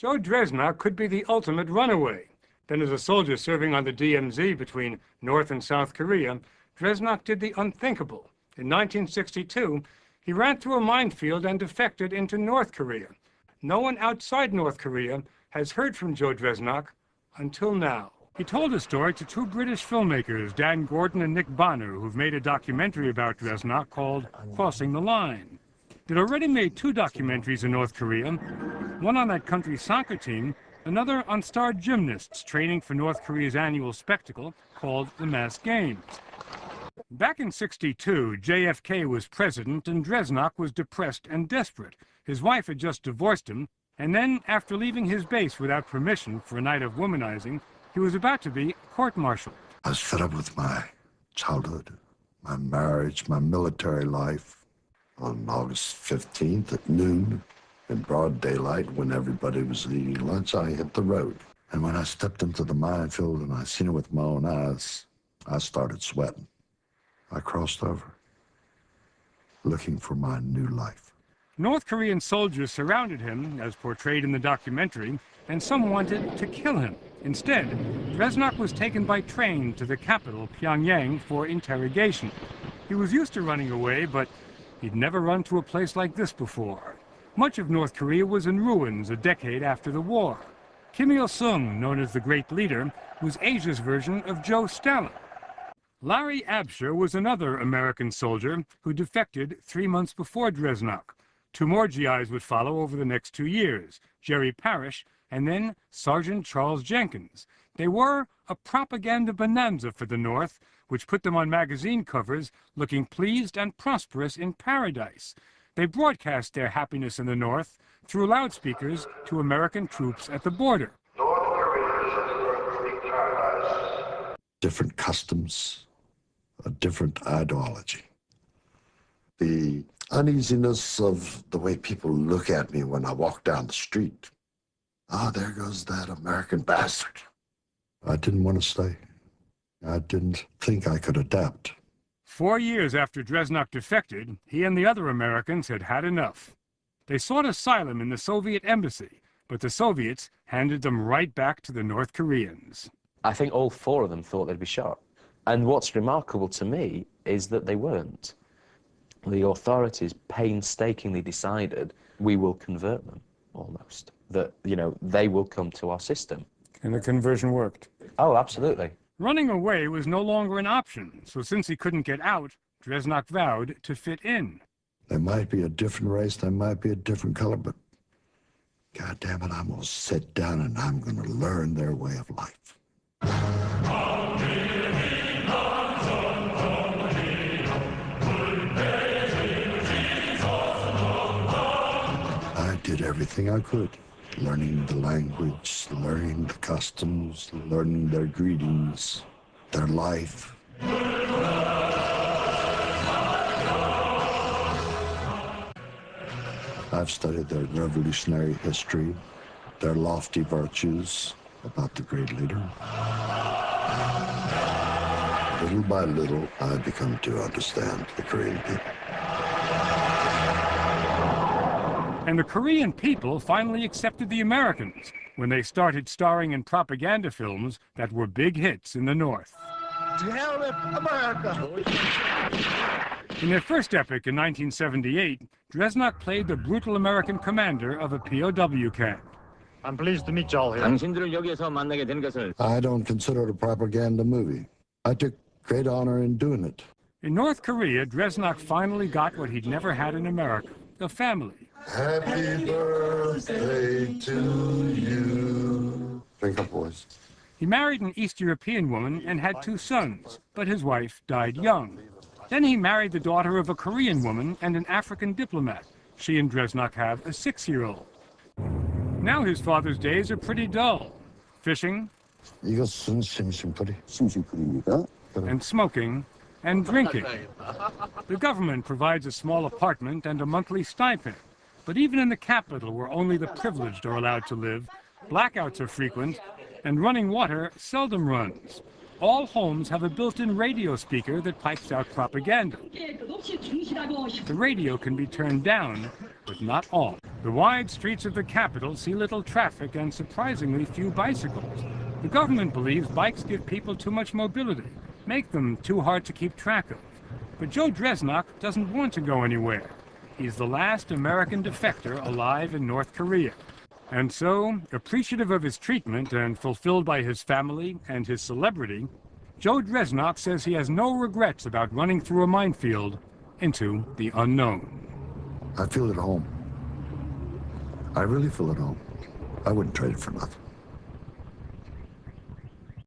Joe Dresnak could be the ultimate runaway. Then as a soldier serving on the DMZ between North and South Korea, Dresnak did the unthinkable. In 1962, he ran through a minefield and defected into North Korea. No one outside North Korea has heard from Joe Dresnak until now. He told his story to two British filmmakers, Dan Gordon and Nick Bonner, who've made a documentary about Dresnak called Crossing the Line. They'd already made two documentaries in North Korea, one on that country's soccer team, another on star gymnasts training for North Korea's annual spectacle called the Masked Games. Back in '62, JFK was president and Dresnak was depressed and desperate. His wife had just divorced him, and then, after leaving his base without permission for a night of womanizing, he was about to be court-martialed. I was fed up with my childhood, my marriage, my military life. On August 15th at noon, in broad daylight, when everybody was eating lunch, I hit the road. And when I stepped into the minefield and I seen it with my own eyes, I started sweating. I crossed over, looking for my new life. North Korean soldiers surrounded him, as portrayed in the documentary, and some wanted to kill him. Instead, Dresnak was taken by train to the capital, Pyongyang, for interrogation. He was used to running away, but he'd never run to a place like this before. Much of North Korea was in ruins a decade after the war. Kim Il-sung, known as the Great Leader, was Asia's version of Joe Stalin. Larry Absher was another American soldier who defected 3 months before Dresnak. Two more GIs would follow over the next 2 years, Jerry Parrish and then Sergeant Charles Jenkins. They were a propaganda bonanza for the North, which put them on magazine covers looking pleased and prosperous in paradise. They broadcast their happiness in the North through loudspeakers to American troops at the border. North Korea is a complete paradise. Different customs, a different ideology. The uneasiness of the way people look at me when I walk down the street. Ah, there goes that American bastard. I didn't want to stay. I didn't think I could adapt. 4 years after Dresnak defected, he and the other Americans had had enough. They sought asylum in the Soviet embassy, but the Soviets handed them right back to the North Koreans. I think all four of them thought they'd be shot. And what's remarkable to me is that they weren't. The authorities painstakingly decided we will convert them, almost. That, you know, they will come to our system. And the conversion worked. Oh, absolutely. Running away was no longer an option, so since he couldn't get out, Dresnak vowed to fit in. They might be a different race, they might be a different color, but God damn it, I'm gonna sit down and I'm gonna learn their way of life. I did everything I could. Learning the language, learning the customs, learning their greetings, their life. I've studied their revolutionary history, their lofty virtues about the great leader. Little by little, I've become to understand the Korean people. And the Korean people finally accepted the Americans when they started starring in propaganda films that were big hits in the North. To hell with America! In their first epic in 1978, Dresnak played the brutal American commander of a POW camp. I'm pleased to meet you all here. I don't consider it a propaganda movie. I took great honor in doing it. In North Korea, Dresnak finally got what he'd never had in America, a family. Happy birthday to you. Drink up, boys. He married an East European woman and had 2 sons, but his wife died young. Then he married the daughter of a Korean woman and an African diplomat. She and Dresnak have a 6-year-old. Now his father's days are pretty dull. Fishing, 이것은 심심풀이. 심심풀이입니다. and smoking, and drinking. The government provides a small apartment and a monthly stipend. But even in the capital, where only the privileged are allowed to live, blackouts are frequent, and running water seldom runs. All homes have a built-in radio speaker that pipes out propaganda. The radio can be turned down, but not off. The wide streets of the capital see little traffic and surprisingly few bicycles. The government believes bikes give people too much mobility, make them too hard to keep track of. But Joe Dresnok doesn't want to go anywhere. He's the last American defector alive in North Korea. And so, appreciative of his treatment and fulfilled by his family and his celebrity, Joe Dresnok says he has no regrets about running through a minefield into the unknown. I feel at home. I really feel at home. I wouldn't trade it for nothing.